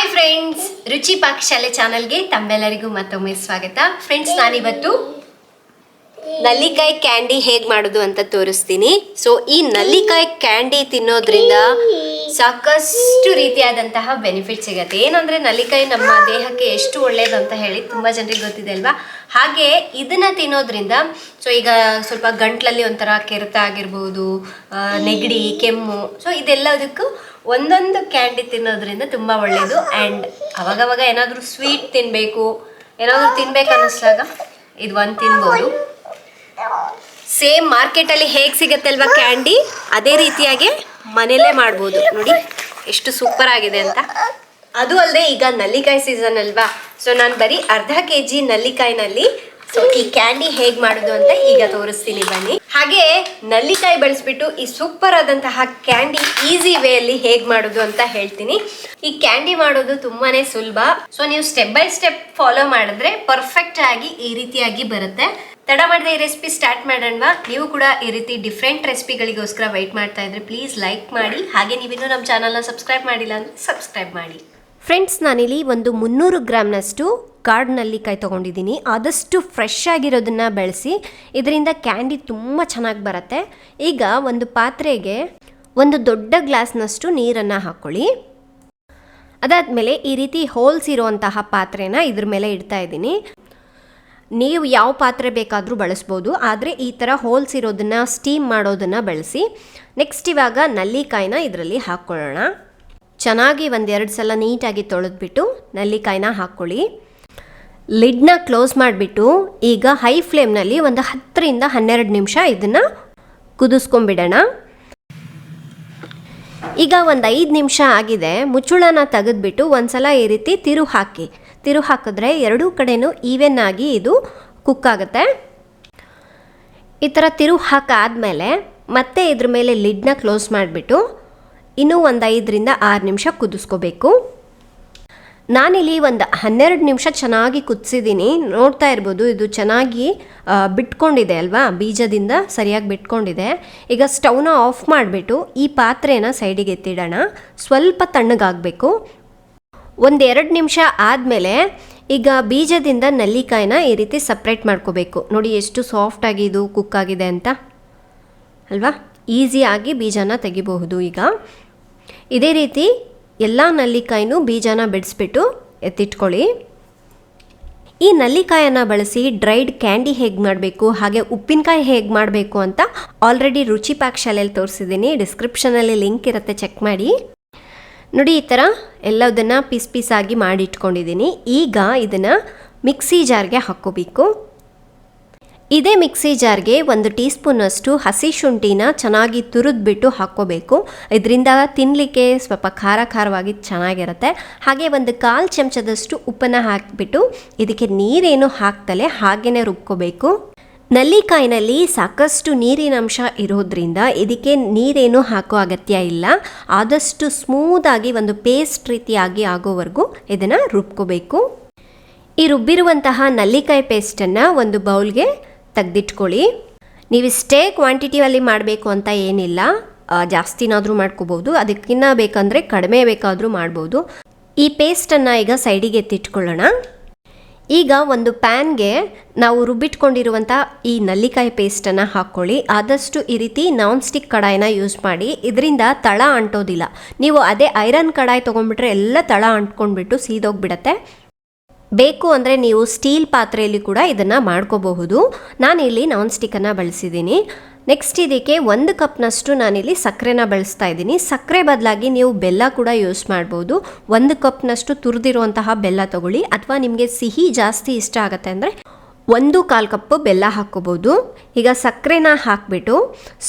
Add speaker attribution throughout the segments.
Speaker 1: Hi friends, ರುಚಿ ಪಾಕಶಾಲೆ ಚಾನಲ್ಗೆ ತಮ್ಮೆಲ್ಲರಿಗೂ ಮತ್ತೊಮ್ಮೆ ಸ್ವಾಗತ. ಫ್ರೆಂಡ್ಸ್, ನಾನಿವತ್ತು ನಲ್ಲಿಕಾಯಿ ಕ್ಯಾಂಡಿ ಹೇಗೆ ಮಾಡೋದು ಅಂತ ತೋರಿಸ್ತೀನಿ. ಸೊ ಈ ನಲ್ಲಿಕಾಯಿ ಕ್ಯಾಂಡಿ ತಿನ್ನೋದ್ರಿಂದ ಸಾಕಷ್ಟು ರೀತಿಯಾದಂತಹ ಬೆನಿಫಿಟ್ ಸಿಗುತ್ತೆ. ಏನಂದ್ರೆ ನಲ್ಲಿಕಾಯಿ ನಮ್ಮ ದೇಹಕ್ಕೆ ಎಷ್ಟು ಒಳ್ಳೇದು ಅಂತ ಹೇಳಿ ತುಂಬ ಜನರಿಗೆ ಗೊತ್ತಿದೆ ಅಲ್ವಾ. ಹಾಗೆ ಇದನ್ನ ತಿನ್ನೋದ್ರಿಂದ ಸೊ ಈಗ ಸ್ವಲ್ಪ ಗಂಟ್ಲಲ್ಲಿ ಒಂಥರ ಕೆರೆತ ಆಗಿರ್ಬೋದು, ನೆಗಡಿ, ಕೆಮ್ಮು, ಸೊ ಇದೆಲ್ಲದಕ್ಕೂ ಒಂದೊಂದು ಕ್ಯಾಂಡಿ ತಿನ್ನೋದ್ರಿಂದ ತುಂಬ ಒಳ್ಳೆಯದು. ಆ್ಯಂಡ್ ಅವಾಗವಾಗ ಏನಾದರೂ ಸ್ವೀಟ್ ತಿನ್ನಬೇಕು, ಏನಾದರೂ ತಿನ್ಬೇಕು ಅನ್ನಿಸ್ದಾಗ ಇದು ಒಂದು ತಿನ್ಬೋದು. ಸೇಮ್ ಮಾರ್ಕೆಟಲ್ಲಿ ಹೇಗೆ ಸಿಗತ್ತಲ್ವ ಕ್ಯಾಂಡಿ, ಅದೇ ರೀತಿಯಾಗಿ ಮನೆಯಲ್ಲೇ ಮಾಡ್ಬೋದು. ನೋಡಿ ಎಷ್ಟು ಸೂಪರ್ ಆಗಿದೆ ಅಂತ. ಅದು ಅಲ್ಲದೆ ಈಗ ನಲ್ಲಿಕಾಯಿ ಸೀಸನ್ ಅಲ್ವಾ, ಸೊ ನಾನು ಬರೀ ಅರ್ಧ kg ನಲ್ಲಿಕಾಯಿನಲ್ಲಿ ಸೊ ಈ ಕ್ಯಾಂಡಿ ಹೇಗೆ ಮಾಡೋದು ಅಂತ ಈಗ ತೋರಿಸ್ತೀನಿ, ಬನ್ನಿ. ಹಾಗೆ ನಲ್ಲಿಕಾಯಿ ಬಳಸ್ಬಿಟ್ಟು ಈ ಸೂಪರ್ ಆದಂತಹ ಕ್ಯಾಂಡಿ ಈಸಿ ವೇ ಅಲ್ಲಿ ಹೇಗೆ ಮಾಡೋದು ಅಂತ ಹೇಳ್ತೀನಿ. ಈ ಕ್ಯಾಂಡಿ ಮಾಡೋದು ತುಂಬಾನೇ ಸುಲಭ. ಸೊ ನೀವು ಸ್ಟೆಪ್ ಬೈ ಸ್ಟೆಪ್ ಫಾಲೋ ಮಾಡಿದ್ರೆ ಪರ್ಫೆಕ್ಟ್ ಆಗಿ ಈ ರೀತಿಯಾಗಿ ಬರುತ್ತೆ. ತಡ ಮಾಡದೆ ಈ ರೆಸಿಪಿ ಸ್ಟಾರ್ಟ್ ಮಾಡೋಣ. ನೀವು ಕೂಡ ಈ ರೀತಿ ಡಿಫ್ರೆಂಟ್ ರೆಸಿಪಿಗಳಿಗೋಸ್ಕರ ವೆಯ್ಟ್ ಮಾಡ್ತಾ ಇದ್ರೆ ಪ್ಲೀಸ್ ಲೈಕ್ ಮಾಡಿ. ಹಾಗೆ ನೀವಿನ್ನೂ ನಮ್ಮ ಚಾನಲ್ನ ಸಬ್ಸ್ಕ್ರೈಬ್ ಮಾಡಿಲ್ಲ ಅಂದರೆ ಸಬ್ಸ್ಕ್ರೈಬ್ ಮಾಡಿ. ಫ್ರೆಂಡ್ಸ್, ನಾನಿಲ್ಲಿ ಒಂದು 300 ಗ್ರಾಮ್ನಷ್ಟು ಕಾಡು ನಲ್ಲಿಕಾಯಿ ತೊಗೊಂಡಿದ್ದೀನಿ. ಆದಷ್ಟು ಫ್ರೆಶ್ ಆಗಿರೋದನ್ನು ಬಳಸಿ, ಇದರಿಂದ ಕ್ಯಾಂಡಿ ತುಂಬ ಚೆನ್ನಾಗಿ ಬರುತ್ತೆ. ಈಗ ಒಂದು ಪಾತ್ರೆಗೆ ಒಂದು ದೊಡ್ಡ ಗ್ಲಾಸ್ನಷ್ಟು ನೀರನ್ನು ಹಾಕ್ಕೊಳ್ಳಿ. ಅದಾದಮೇಲೆ ಈ ರೀತಿ ಹೋಲ್ಸ್ ಇರುವಂತಹ ಪಾತ್ರೆನ ಇದ್ರ ಮೇಲೆ ಇಡ್ತಾ ಇದ್ದೀನಿ. ನೀವು ಯಾವ ಪಾತ್ರೆ ಬೇಕಾದರೂ ಬಳಸ್ಬೋದು, ಆದರೆ ಈ ಥರ ಹೋಲ್ಸ್ ಇರೋದನ್ನು ಸ್ಟೀಮ್ ಮಾಡೋದನ್ನು ಬಳಸಿ. ನೆಕ್ಸ್ಟ್ ಇವಾಗ ನಲ್ಲಿಕಾಯಿನ ಇದರಲ್ಲಿ ಹಾಕ್ಕೊಳ್ಳೋಣ. ಚೆನ್ನಾಗಿ 1-2 ಸಲ ನೀಟಾಗಿ ತೊಳೆದ್ಬಿಟ್ಟು ನಲ್ಲಿಕಾಯಿನ ಹಾಕ್ಕೊಳ್ಳಿ. ಲಿಡ್ನ ಕ್ಲೋಸ್ ಮಾಡಿಬಿಟ್ಟು ಈಗ ಹೈ ಫ್ಲೇಮ್ನಲ್ಲಿ ಒಂದು 10ರಿಂದ 12 ನಿಮಿಷ ಇದನ್ನು ಕುದಿಸ್ಕೊಂಬಿಡೋಣ. ಈಗ ಒಂದು 5 ನಿಮಿಷ ಆಗಿದೆ. ಮುಚ್ಚುಳನ ತೆಗೆದ್ಬಿಟ್ಟು ಒಂದು ಸಲ ಈ ರೀತಿ ತಿರು ಹಾಕಿದ್ರೆ ಎರಡೂ ಕಡೆನೂ ಈವೆನ್ ಆಗಿ ಇದು ಕುಕ್ ಆಗುತ್ತೆ. ಈ ಥರ ತಿರು ಹಾಕಾದ್ಮೇಲೆ ಮತ್ತೆ ಇದ್ರ ಮೇಲೆ ಲಿಡ್ನ ಕ್ಲೋಸ್ ಮಾಡಿಬಿಟ್ಟು ಇನ್ನೂ ಒಂದು 5ರಿಂದ 6 ನಿಮಿಷ ಕುದಿಸ್ಕೋಬೇಕು. ನಾನಿಲ್ಲಿ ಒಂದು 12 ನಿಮಿಷ ಚೆನ್ನಾಗಿ ಕುದಿಸಿದ್ದೀನಿ. ನೋಡ್ತಾ ಇರ್ಬೋದು, ಇದು ಚೆನ್ನಾಗಿ ಬಿಟ್ಕೊಂಡಿದೆ ಅಲ್ವಾ, ಬೀಜದಿಂದ ಸರಿಯಾಗಿ ಬಿಟ್ಕೊಂಡಿದೆ. ಈಗ ಸ್ಟವ್ನ ಆಫ್ ಮಾಡಿಬಿಟ್ಟು ಈ ಪಾತ್ರೆನ ಸೈಡಿಗೆ ಎತ್ತಿಡೋಣ. ಸ್ವಲ್ಪ ತಣ್ಣಗಾಗಬೇಕು. 1-2 ನಿಮಿಷ ಆದಮೇಲೆ ಈಗ ಬೀಜದಿಂದ ನಲ್ಲಿಕಾಯಿನ ಈ ರೀತಿ ಸಪ್ರೇಟ್ ಮಾಡ್ಕೋಬೇಕು. ನೋಡಿ ಎಷ್ಟು ಸಾಫ್ಟಾಗಿ ಇದು ಕುಕ್ ಆಗಿದೆ ಅಂತ ಅಲ್ವಾ. ಈಸಿಯಾಗಿ ಬೀಜನ ತೆಗಿಬಹುದು. ಈಗ ಇದೇ ರೀತಿ ಎಲ್ಲ ನಲ್ಲಿಕಾಯಿನೂ ಬೀಜನ ಬಿಡಿಸ್ಬಿಟ್ಟು ಎತ್ತಿಟ್ಕೊಳ್ಳಿ. ಈ ನಲ್ಲಿಕಾಯನ್ನು ಬಳಸಿ ಡ್ರೈಡ್ ಕ್ಯಾಂಡಿ ಹೇಗೆ ಮಾಡಬೇಕು, ಹಾಗೆ ಉಪ್ಪಿನಕಾಯಿ ಹೇಗೆ ಮಾಡಬೇಕು ಅಂತ ಆಲ್ರೆಡಿ ರುಚಿ ಪಾಕಶಾಲೆಯಲ್ಲಿ ತೋರಿಸಿದ್ದೀನಿ. ಡಿಸ್ಕ್ರಿಪ್ಷನಲ್ಲಿ ಲಿಂಕ್ ಇರುತ್ತೆ, ಚೆಕ್ ಮಾಡಿ. ನೋಡಿ ಈ ಥರ ಎಲ್ಲದನ್ನು ಪೀಸ್ ಆಗಿ ಮಾಡಿ ಇಟ್ಕೊಂಡಿದ್ದೀನಿ. ಈಗ ಇದನ್ನು ಮಿಕ್ಸಿ ಜಾರ್ಗೆ ಹಾಕ್ಕೋಬೇಕು. ಇದೇ ಮಿಕ್ಸಿ ಜಾರ್ಗೆ 1 ಟೀ ಸ್ಪೂನಷ್ಟು ಹಸಿ ಶುಂಠಿನ ಚೆನ್ನಾಗಿ ತುರಿದ್ಬಿಟ್ಟು ಹಾಕ್ಕೋಬೇಕು. ಇದರಿಂದ ತಿನ್ನಲಿಕ್ಕೆ ಸ್ವಲ್ಪ ಖಾರವಾಗಿ ಚೆನ್ನಾಗಿರುತ್ತೆ. ಹಾಗೆ 1/4 ಚಮಚದಷ್ಟು ಉಪ್ಪನ್ನು ಹಾಕಿಬಿಟ್ಟು ಇದಕ್ಕೆ ನೀರೇನು ಹಾಕ್ತಲೇ ಹಾಗೇ ರುಬ್ಕೋಬೇಕು. ನಲ್ಲಿಕಾಯಿನಲ್ಲಿ ಸಾಕಷ್ಟು ನೀರಿನಂಶ ಇರೋದ್ರಿಂದ ಇದಕ್ಕೆ ನೀರೇನು ಹಾಕೋ ಅಗತ್ಯ ಇಲ್ಲ. ಆದಷ್ಟು ಸ್ಮೂದಾಗಿ ಒಂದು ಪೇಸ್ಟ್ ರೀತಿಯಾಗಿ ಆಗೋವರೆಗೂ ಇದನ್ನು ರುಬ್ಕೋಬೇಕು. ಈ ರುಬ್ಬಿರುವಂತಹ ನಲ್ಲಿಕಾಯಿ ಪೇಸ್ಟನ್ನು ಒಂದು ಬೌಲ್ಗೆ ತೆಗೆದಿಟ್ಕೊಳ್ಳಿ. ನೀವಿಷ್ಟೇ ಕ್ವಾಂಟಿಟಿಯಲ್ಲಿ ಮಾಡಬೇಕು ಅಂತ ಏನಿಲ್ಲ, ಜಾಸ್ತಿನಾದರೂ ಮಾಡ್ಕೋಬೋದು, ಅದಕ್ಕಿಂತ ಬೇಕಂದರೆ ಕಡಿಮೆ ಬೇಕಾದರೂ ಮಾಡ್ಬೋದು. ಈ ಪೇಸ್ಟನ್ನು ಈಗ ಸೈಡಿಗೆ ಎತ್ತಿಟ್ಕೊಳ್ಳೋಣ. ಈಗ ಒಂದು ಪ್ಯಾನ್ಗೆ ನಾವು ರುಬ್ಬಿಟ್ಕೊಂಡಿರುವಂಥ ಈ ನಲ್ಲಿಕಾಯಿ ಪೇಸ್ಟನ್ನು ಹಾಕ್ಕೊಳ್ಳಿ. ಆದಷ್ಟು ಈ ರೀತಿ ನಾನ್ ಸ್ಟಿಕ್ ಕಡಾಯಿನ ಯೂಸ್ ಮಾಡಿ, ಇದರಿಂದ ತಳ ಅಂಟೋದಿಲ್ಲ. ನೀವು ಅದೇ ಐರನ್ ಕಡಾಯಿ ತೊಗೊಂಡ್ಬಿಟ್ರೆ ಎಲ್ಲ ತಳ ಅಂಟ್ಕೊಂಡ್ಬಿಟ್ಟು ಸೀದೋಗ್ಬಿಡತ್ತೆ. ಬೇಕು ಅಂದರೆ ನೀವು ಸ್ಟೀಲ್ ಪಾತ್ರೆಯಲ್ಲಿ ಕೂಡ ಇದನ್ನು ಮಾಡ್ಕೋಬಹುದು. ನಾನಿಲ್ಲಿ ನಾನ್ ಸ್ಟಿಕ್ಕನ್ನು ಬಳಸಿದ್ದೀನಿ. ನೆಕ್ಸ್ಟ್ ಇದಕ್ಕೆ 1 ಕಪ್ನಷ್ಟು ನಾನಿಲ್ಲಿ ಸಕ್ಕರೆನ ಬಳಸ್ತಾ ಇದ್ದೀನಿ. ಸಕ್ಕರೆ ಬದಲಾಗಿ ನೀವು ಬೆಲ್ಲ ಕೂಡ ಯೂಸ್ ಮಾಡ್ಬೋದು. 1 ಕಪ್ನಷ್ಟು ತುರಿದಿರುವಂತಹ ಬೆಲ್ಲ ತಗೊಳ್ಳಿ, ಅಥವಾ ನಿಮಗೆ ಸಿಹಿ ಜಾಸ್ತಿ ಇಷ್ಟ ಆಗುತ್ತೆ ಅಂದರೆ 1/4 ಕಪ್ಪು ಬೆಲ್ಲ ಹಾಕ್ಕೋಬೋದು. ಈಗ ಸಕ್ಕರೆನ ಹಾಕಿಬಿಟ್ಟು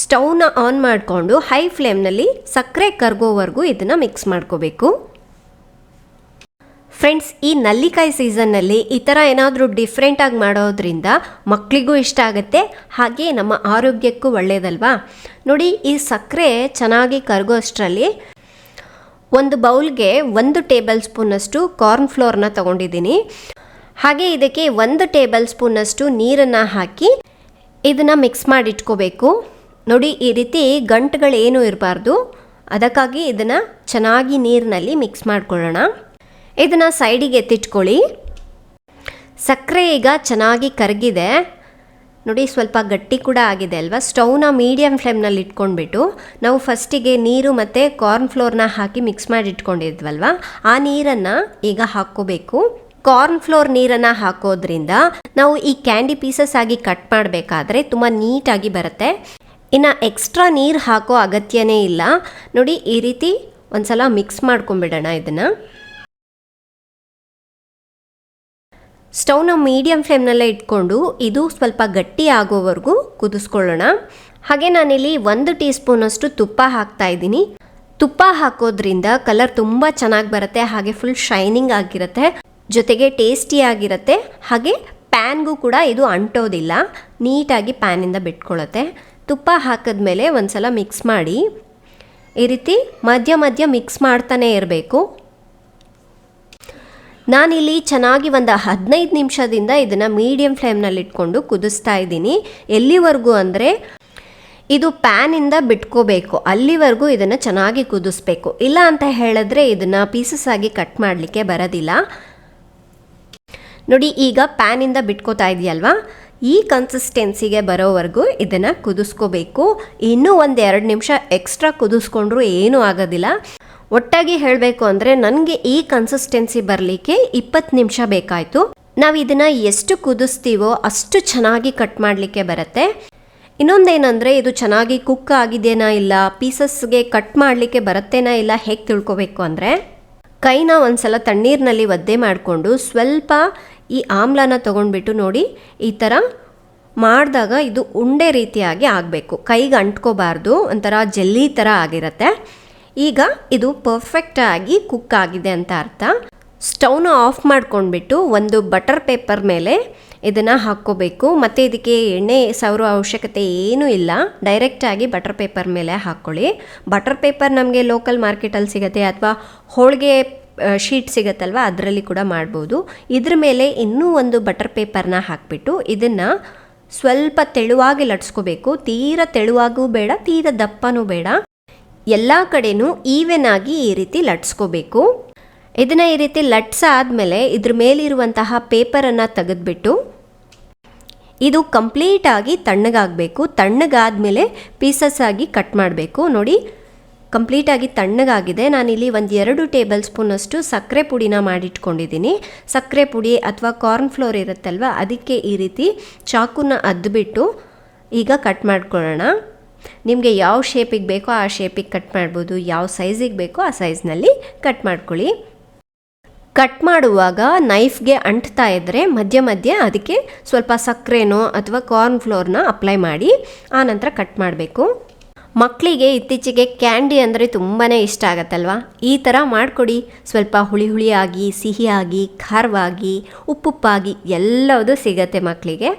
Speaker 1: ಸ್ಟವ್ನ ಆನ್ ಮಾಡಿಕೊಂಡು ಹೈ ಫ್ಲೇಮ್ನಲ್ಲಿ ಸಕ್ಕರೆ ಕರಗೋವರೆಗೂ ಇದನ್ನು ಮಿಕ್ಸ್ ಮಾಡ್ಕೋಬೇಕು. ಫ್ರೆಂಡ್ಸ್, ಈ ನಲ್ಲಿಕಾಯಿ ಸೀಸನ್ನಲ್ಲಿ ಈ ಥರ ಏನಾದರೂ ಡಿಫ್ರೆಂಟಾಗಿ ಮಾಡೋದ್ರಿಂದ ಮಕ್ಕಳಿಗೂ ಇಷ್ಟ ಆಗುತ್ತೆ, ಹಾಗೆ ನಮ್ಮ ಆರೋಗ್ಯಕ್ಕೂ ಒಳ್ಳೆಯದಲ್ವಾ. ನೋಡಿ, ಈ ಸಕ್ಕರೆ ಚೆನ್ನಾಗಿ ಕರಗೋ ಅಷ್ಟರಲ್ಲಿ ಒಂದು ಬೌಲ್ಗೆ 1 ಟೇಬಲ್ ಸ್ಪೂನಷ್ಟು ಕಾರ್ನ್ ಫ್ಲೋರ್ನ ತೊಗೊಂಡಿದ್ದೀನಿ. ಹಾಗೆ ಇದಕ್ಕೆ 1 ಟೇಬಲ್ ಸ್ಪೂನಷ್ಟು ನೀರನ್ನು ಹಾಕಿ ಇದನ್ನು ಮಿಕ್ಸ್ ಮಾಡಿಟ್ಕೋಬೇಕು. ನೋಡಿ, ಈ ರೀತಿ ಗಂಟುಗಳೇನೂ ಇರಬಾರ್ದು, ಅದಕ್ಕಾಗಿ ಇದನ್ನು ಚೆನ್ನಾಗಿ ನೀರಿನಲ್ಲಿ ಮಿಕ್ಸ್ ಮಾಡ್ಕೊಳ್ಳೋಣ. ಇದನ್ನು ಸೈಡಿಗೆ ಎತ್ತಿಟ್ಕೊಳ್ಳಿ. ಸಕ್ಕರೆ ಈಗ ಚೆನ್ನಾಗಿ ಕರಗಿದೆ ನೋಡಿ, ಸ್ವಲ್ಪ ಗಟ್ಟಿ ಕೂಡ ಆಗಿದೆ ಅಲ್ವಾ. ಸ್ಟವ್ನ ಮೀಡಿಯಮ್ ಫ್ಲೇಮ್ನಲ್ಲಿ ಇಟ್ಕೊಂಡ್ಬಿಟ್ಟು ನಾವು ಫಸ್ಟಿಗೆ ನೀರು ಮತ್ತು ಕಾರ್ನ್ ಫ್ಲೋರ್ನ ಹಾಕಿ ಮಿಕ್ಸ್ ಮಾಡಿ ಇಟ್ಕೊಂಡಿದ್ವಲ್ವ, ಆ ನೀರನ್ನು ಈಗ ಹಾಕ್ಕೋಬೇಕು. ಕಾರ್ನ್ ಫ್ಲೋರ್ ನೀರನ್ನು ಹಾಕೋದ್ರಿಂದ ನಾವು ಈ ಕ್ಯಾಂಡಿ ಪೀಸಸ್ ಆಗಿ ಕಟ್ ಮಾಡಬೇಕಾದ್ರೆ ತುಂಬ ನೀಟಾಗಿ ಬರುತ್ತೆ. ಇನ್ನು ಎಕ್ಸ್ಟ್ರಾ ನೀರು ಹಾಕೋ ಅಗತ್ಯನೇ ಇಲ್ಲ ನೋಡಿ. ಈ ರೀತಿ ಒಂದ್ಸಲ ಮಿಕ್ಸ್ ಮಾಡ್ಕೊಂಬಿಡೋಣ. ಇದನ್ನು ಸ್ಟವ್ನ ಮೀಡಿಯಮ್ ಫ್ಲೇಮ್ನಲ್ಲೇ ಇಟ್ಕೊಂಡು ಇದು ಸ್ವಲ್ಪ ಗಟ್ಟಿ ಆಗೋವರೆಗೂ ಕುದಿಸ್ಕೊಳ್ಳೋಣ. ಹಾಗೆ ನಾನಿಲ್ಲಿ 1 ಟೀ ಸ್ಪೂನಷ್ಟು ತುಪ್ಪ ಹಾಕ್ತಾ ಇದ್ದೀನಿ. ತುಪ್ಪ ಹಾಕೋದ್ರಿಂದ ಕಲರ್ ತುಂಬ ಚೆನ್ನಾಗಿ ಬರುತ್ತೆ, ಹಾಗೆ ಫುಲ್ ಶೈನಿಂಗ್ ಆಗಿರುತ್ತೆ, ಜೊತೆಗೆ ಟೇಸ್ಟಿ ಆಗಿರುತ್ತೆ. ಹಾಗೆ ಪ್ಯಾನ್ಗೂ ಕೂಡ ಇದು ಅಂಟೋದಿಲ್ಲ, ನೀಟಾಗಿ ಪ್ಯಾನಿಂದ ಬಿಟ್ಕೊಳ್ಳುತ್ತೆ. ತುಪ್ಪ ಹಾಕಿದ್ಮೇಲೆ ಒಂದ್ಸಲ ಮಿಕ್ಸ್ ಮಾಡಿ ಈ ರೀತಿ ಮಧ್ಯ ಮಧ್ಯ ಮಿಕ್ಸ್ ಮಾಡ್ತಾನೆ ಇರಬೇಕು. ನಾನಿಲ್ಲಿ ಚೆನ್ನಾಗಿ ಒಂದು 15 ನಿಮಿಷದಿಂದ ಇದನ್ನು ಮೀಡಿಯಮ್ ಫ್ಲೇಮ್ನಲ್ಲಿ ಇಟ್ಕೊಂಡು ಕುದಿಸ್ತಾ ಇದ್ದೀನಿ. ಎಲ್ಲಿವರೆಗೂ ಅಂದರೆ ಇದು ಪ್ಯಾನಿಂದ ಬಿಟ್ಕೋಬೇಕು, ಅಲ್ಲಿವರೆಗೂ ಇದನ್ನು ಚೆನ್ನಾಗಿ ಕುದಿಸ್ಬೇಕು. ಇಲ್ಲ ಅಂತ ಹೇಳಿದ್ರೆ ಇದನ್ನು ಪೀಸಸ್ ಆಗಿ ಕಟ್ ಮಾಡಲಿಕ್ಕೆ ಬರೋದಿಲ್ಲ ನೋಡಿ. ಈಗ ಪ್ಯಾನಿಂದ ಬಿಟ್ಕೋತಾ ಇದೆಯಲ್ವಾ, ಈ ಕನ್ಸಿಸ್ಟೆನ್ಸಿಗೆ ಬರೋವರೆಗೂ ಇದನ್ನು ಕುದಿಸ್ಕೋಬೇಕು. ಇನ್ನೂ 1-2 ನಿಮಿಷ ಎಕ್ಸ್ಟ್ರಾ ಕುದಿಸ್ಕೊಂಡ್ರೂ ಏನೂ ಆಗೋದಿಲ್ಲ. ಒಟ್ಟಾಗಿ ಹೇಳಬೇಕು ಅಂದರೆ ನನಗೆ ಈ ಕನ್ಸಿಸ್ಟೆನ್ಸಿ ಬರಲಿಕ್ಕೆ 20 ನಿಮಿಷ ಬೇಕಾಯಿತು. ನಾವು ಇದನ್ನು ಎಷ್ಟು ಕುದಿಸ್ತೀವೋ ಅಷ್ಟು ಚೆನ್ನಾಗಿ ಕಟ್ ಮಾಡಲಿಕ್ಕೆ ಬರುತ್ತೆ. ಇನ್ನೊಂದೇನೆಂದರೆ ಇದು ಚೆನ್ನಾಗಿ ಕುಕ್ ಆಗಿದೆನಾ ಇಲ್ಲ, ಪೀಸಸ್ಗೆ ಕಟ್ ಮಾಡಲಿಕ್ಕೆ ಬರುತ್ತೇನಾ ಇಲ್ಲ ಹೇಗೆ ತಿಳ್ಕೊಬೇಕು ಅಂದರೆ, ಕೈನ ಒಂದ್ಸಲ ತಣ್ಣೀರಿನಲ್ಲಿ ಒದ್ದೆ ಮಾಡಿಕೊಂಡು ಸ್ವಲ್ಪ ಈ ಆಮ್ಲನ ತೊಗೊಂಡ್ಬಿಟ್ಟು ನೋಡಿ ಈ ಥರ ಮಾಡಿದಾಗ ಇದು ಉಂಡೆ ರೀತಿಯಾಗಿ ಆಗಬೇಕು, ಕೈಗೆ ಅಂಟ್ಕೋಬಾರ್ದು, ಒಂಥರ ಜೆಲ್ಲಿ ಥರ ಆಗಿರುತ್ತೆ. ಈಗ ಇದು ಪರ್ಫೆಕ್ಟಾಗಿ ಕುಕ್ ಆಗಿದೆ ಅಂತ ಅರ್ಥ. ಸ್ಟವ್ನ ಆಫ್ ಮಾಡ್ಕೊಂಡ್ಬಿಟ್ಟು ಒಂದು ಬಟರ್ ಪೇಪರ್ ಮೇಲೆ ಇದನ್ನು ಹಾಕ್ಕೋಬೇಕು. ಮತ್ತು ಇದಕ್ಕೆ ಎಣ್ಣೆ ಸವರೋ ಅವಶ್ಯಕತೆ ಏನೂ ಇಲ್ಲ, ಡೈರೆಕ್ಟಾಗಿ ಬಟರ್ ಪೇಪರ್ ಮೇಲೆ ಹಾಕ್ಕೊಳ್ಳಿ. ಬಟರ್ ಪೇಪರ್ ನಮಗೆ ಲೋಕಲ್ ಮಾರ್ಕೆಟಲ್ಲಿ ಸಿಗುತ್ತೆ, ಅಥವಾ ಹೋಳಿಗೆ ಶೀಟ್ ಸಿಗುತ್ತಲ್ವ ಅದರಲ್ಲಿ ಕೂಡ ಮಾಡ್ಬೋದು. ಇದ್ರ ಮೇಲೆ ಇನ್ನೂ ಒಂದು ಬಟರ್ ಪೇಪರ್ನ ಹಾಕಿಬಿಟ್ಟು ಇದನ್ನು ಸ್ವಲ್ಪ ತೆಳುವಾಗಿ ಲಟ್ಸ್ಕೋಬೇಕು. ತೀರ ತೆಳುವಾಗೂ ಬೇಡ, ತೀರ ದಪ್ಪನೂ ಬೇಡ, ಎಲ್ಲ ಕಡೆನೂ ಈವೆನ್ ಆಗಿ ಈ ರೀತಿ ಲಟ್ಸ್ಕೋಬೇಕು. ಇದನ್ನು ಈ ರೀತಿ ಲಟ್ಸಾದ್ಮೇಲೆ ಇದ್ರ ಮೇಲಿರುವಂತಹ ಪೇಪರನ್ನು ತೆಗೆದ್ಬಿಟ್ಟು ಇದು ಕಂಪ್ಲೀಟಾಗಿ ತಣ್ಣಗಾಗಬೇಕು. ತಣ್ಣಗಾದ್ಮೇಲೆ ಪೀಸಸ್ ಆಗಿ ಕಟ್ ಮಾಡಬೇಕು. ನೋಡಿ ಕಂಪ್ಲೀಟಾಗಿ ತಣ್ಣಗಾಗಿದೆ. ನಾನಿಲ್ಲಿ 1-2 ಟೇಬಲ್ ಸ್ಪೂನಷ್ಟು ಸಕ್ಕರೆ ಪುಡಿನ ಮಾಡಿಟ್ಕೊಂಡಿದ್ದೀನಿ. ಸಕ್ಕರೆ ಪುಡಿ ಅಥವಾ ಕಾರ್ನ್ ಫ್ಲೋರ್ ಇರುತ್ತಲ್ವ, ಅದಕ್ಕೆ ಈ ರೀತಿ ಚಾಕುನ ಅದ್ಬಿಟ್ಟು ಈಗ ಕಟ್ ಮಾಡ್ಕೊಳ್ಳೋಣ. ನಿಮಗೆ ಯಾವ ಶೇಪಿಗೆ ಬೇಕೋ ಆ ಶೇಪಿಗೆ ಕಟ್ ಮಾಡ್ಬೋದು, ಯಾವ ಸೈಜಿಗೆ ಬೇಕೋ ಆ ಸೈಜ್ನಲ್ಲಿ ಕಟ್ ಮಾಡ್ಕೊಳ್ಳಿ. ಕಟ್ ಮಾಡುವಾಗ ನೈಫ್ಗೆ ಅಂಟ್ತಾ ಇದ್ದರೆ ಮಧ್ಯ ಮಧ್ಯೆ ಅದಕ್ಕೆ ಸ್ವಲ್ಪ ಸಕ್ಕರೆನೋ ಅಥವಾ ಕಾರ್ನ್ ಫ್ಲೋರ್ನ ಅಪ್ಲೈ ಮಾಡಿ ಆನಂತರ ಕಟ್ ಮಾಡಬೇಕು. ಮಕ್ಕಳಿಗೆ ಇತ್ತೀಚೆಗೆ ಕ್ಯಾಂಡಿ ಅಂದರೆ ತುಂಬಾ ಇಷ್ಟ ಆಗುತ್ತಲ್ವ, ಈ ಥರ ಮಾಡಿಕೊಡಿ. ಸ್ವಲ್ಪ ಹುಳಿ ಹುಳಿಯಾಗಿ, ಸಿಹಿಯಾಗಿ, ಖಾರವಾಗಿ, ಉಪ್ಪುಪ್ಪಾಗಿ ಎಲ್ಲವೂ ಸಿಗತ್ತೆ ಮಕ್ಕಳಿಗೆ.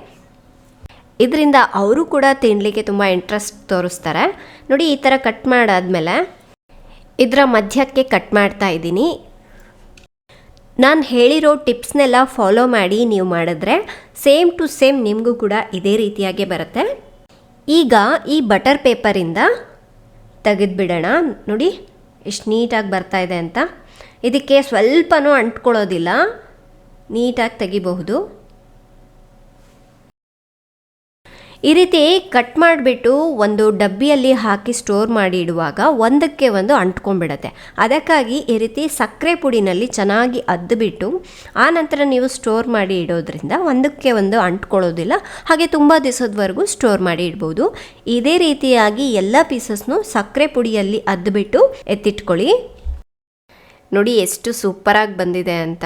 Speaker 1: ಇದರಿಂದ ಅವರು ಕೂಡ ತಿನ್ನಲಿಕ್ಕೆ ತುಂಬ ಇಂಟ್ರೆಸ್ಟ್ ತೋರಿಸ್ತಾರೆ. ನೋಡಿ ಈ ಥರ ಕಟ್ ಮಾಡಾದ್ಮೇಲೆ ಇದರ ಮಧ್ಯಕ್ಕೆ ಕಟ್ ಮಾಡ್ತಾ ಇದ್ದೀನಿ. ನಾನು ಹೇಳಿರೋ ಟಿಪ್ಸ್ನೆಲ್ಲ ಫಾಲೋ ಮಾಡಿ ನೀವು ಮಾಡಿದ್ರೆ ಸೇಮ್ ಟು ಸೇಮ್ ನಿಮಗೂ ಕೂಡ ಇದೇ ರೀತಿಯಾಗಿ ಬರುತ್ತೆ. ಈಗ ಈ ಬಟರ್ ಪೇಪರಿಂದ ತೆಗೆದುಬಿಡೋಣ. ನೋಡಿ ಎಷ್ಟು ನೀಟಾಗಿ ಬರ್ತಾ ಇದೆ ಅಂತ. ಇದಕ್ಕೆ ಸ್ವಲ್ಪನೂ ಅಂಟ್ಕೊಳ್ಳೋದಿಲ್ಲ, ನೀಟಾಗಿ ತೆಗಿಬಹುದು. ಈ ರೀತಿ ಕಟ್ ಮಾಡಿಬಿಟ್ಟು ಒಂದು ಡಬ್ಬಿಯಲ್ಲಿ ಹಾಕಿ ಸ್ಟೋರ್ ಮಾಡಿ ಇಡುವಾಗ ಒಂದಕ್ಕೆ ಒಂದು ಅಂಟ್ಕೊಂಡ್ಬಿಡತ್ತೆ. ಅದಕ್ಕಾಗಿ ಈ ರೀತಿ ಸಕ್ಕರೆ ಪುಡಿನಲ್ಲಿ ಚೆನ್ನಾಗಿ ಅದ್ದುಬಿಟ್ಟು ಆನಂತರ ನೀವು ಸ್ಟೋರ್ ಮಾಡಿ ಇಡೋದ್ರಿಂದ ಒಂದಕ್ಕೆ ಒಂದು ಅಂಟ್ಕೊಳ್ಳೋದಿಲ್ಲ, ಹಾಗೆ ತುಂಬ ದಿವಸದವರೆಗೂ ಸ್ಟೋರ್ ಮಾಡಿ ಇಡ್ಬೋದು. ಇದೇ ರೀತಿಯಾಗಿ ಎಲ್ಲ ಪೀಸಸ್ನು ಸಕ್ಕರೆ ಪುಡಿಯಲ್ಲಿ ಅದ್ದುಬಿಟ್ಟು ಎತ್ತಿಟ್ಕೊಳ್ಳಿ. ನೋಡಿ ಎಷ್ಟು ಸೂಪರಾಗಿ ಬಂದಿದೆ ಅಂತ.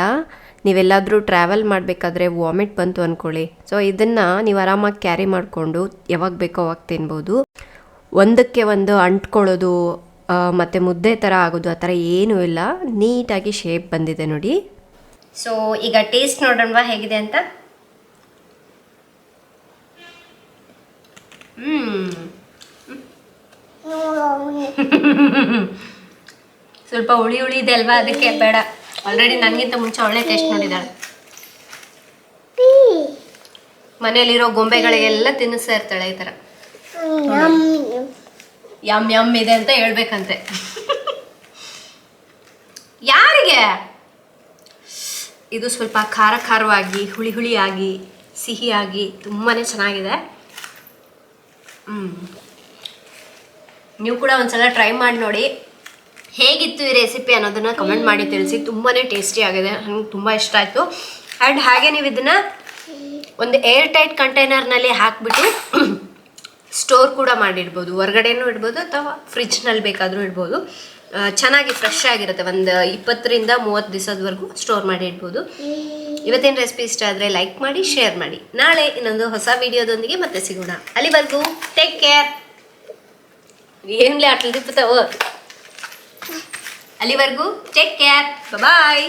Speaker 1: ನೀವೆಲ್ಲಾದರೂ ಟ್ರಾವೆಲ್ ಮಾಡಬೇಕಾದ್ರೆ ವಾಮಿಟ್ ಬಂತು ಅಂದ್ಕೊಳ್ಳಿ, ಸೊ ಇದನ್ನು ನೀವು ಆರಾಮಾಗಿ ಕ್ಯಾರಿ ಮಾಡಿಕೊಂಡು ಯಾವಾಗ ಬೇಕೋ ಅವಾಗ ತಿನ್ಬೋದು. ಒಂದಕ್ಕೆ ಒಂದು ಅಂಟ್ಕೊಳ್ಳೋದು ಮತ್ತು ಮುದ್ದೆ ಥರ ಆಗೋದು ಆ ಥರ ಏನೂ ಇಲ್ಲ, ನೀಟಾಗಿ ಶೇಪ್ ಬಂದಿದೆ ನೋಡಿ. ಸೊ ಈಗ ಟೇಸ್ಟ್ ನೋಡೋಣವಾ ಹೇಗಿದೆ ಅಂತ. ಸ್ವಲ್ಪ ಹುಳಿ ಹುಳಿ ಇದೆ ಅಲ್ವಾ, ಅದಕ್ಕೆ ಬೇಡ. ಆಲ್ರೆಡಿ ನನಗಿಂತ ಮುಂಚೆ ಒಳ್ಳೆ ಟೇಸ್ಟ್ ನೋಡಿದಾಳೆ. ಮನೆಯಲ್ಲಿರೋ ಗೊಂಬೆಗಳಿಗೆಲ್ಲ ತಿನ್ನಿಸ್ತಾ ಇರ್ತಾಳೆ ಈ ಥರ. ಯಮ್ ಯಮ್ ಇದೆ ಅಂತ ಹೇಳ್ಬೇಕಂತೆ. ಯಾರಿಗೆ ಇದು ಸ್ವಲ್ಪ ಖಾರ ಖಾರವಾಗಿ ಹುಳಿ ಹುಳಿಯಾಗಿ ಸಿಹಿಯಾಗಿ ತುಂಬಾ ಚೆನ್ನಾಗಿದೆ. ನೀವು ಕೂಡ ಒಂದ್ಸಲ ಟ್ರೈ ಮಾಡಿ ನೋಡಿ, ಹೇಗಿತ್ತು ಈ ರೆಸಿಪಿ ಅನ್ನೋದನ್ನು ಕಮೆಂಟ್ ಮಾಡಿ ತಿಳಿಸಿ. ತುಂಬಾ ಟೇಸ್ಟಿ ಆಗಿದೆ, ನನಗೆ ತುಂಬ ಇಷ್ಟ ಆಯಿತು. ಆ್ಯಂಡ್ ಹಾಗೆ ನೀವು ಇದನ್ನು ಒಂದು ಏರ್ ಟೈಟ್ ಕಂಟೈನರ್ನಲ್ಲಿ ಹಾಕಿಬಿಟ್ಟು ಸ್ಟೋರ್ ಕೂಡ ಮಾಡಿಡ್ಬೋದು, ಹೊರಗಡೆನೂ ಇಡ್ಬೋದು ಅಥವಾ ಫ್ರಿಜ್ನಲ್ಲಿ ಬೇಕಾದರೂ ಇಡ್ಬೋದು. ಚೆನ್ನಾಗಿ ಫ್ರೆಶ್ ಆಗಿರುತ್ತೆ, ಒಂದು 20ರಿಂದ 30 ದಿವಸದವರೆಗೂ ಸ್ಟೋರ್ ಮಾಡಿ ಇಡ್ಬೋದು. ಇವತ್ತಿನ ರೆಸಿಪಿ ಇಷ್ಟ ಆದರೆ ಲೈಕ್ ಮಾಡಿ, ಶೇರ್ ಮಾಡಿ. ನಾಳೆ ಇನ್ನೊಂದು ಹೊಸ ವಿಡಿಯೋದೊಂದಿಗೆ ಮತ್ತೆ ಸಿಗೋಣ. ಅಲ್ಲಿವರೆಗೂ ಟೇಕ್ ಕೇರ್. ಏನ್ಲೇ ಆಟಲ್ ದಿಪ್ಪತ್ತವ. ಅಲ್ಲಿವರೆಗೂ ಟೇಕ್ ಕೇರ್, ಬಾಯ್.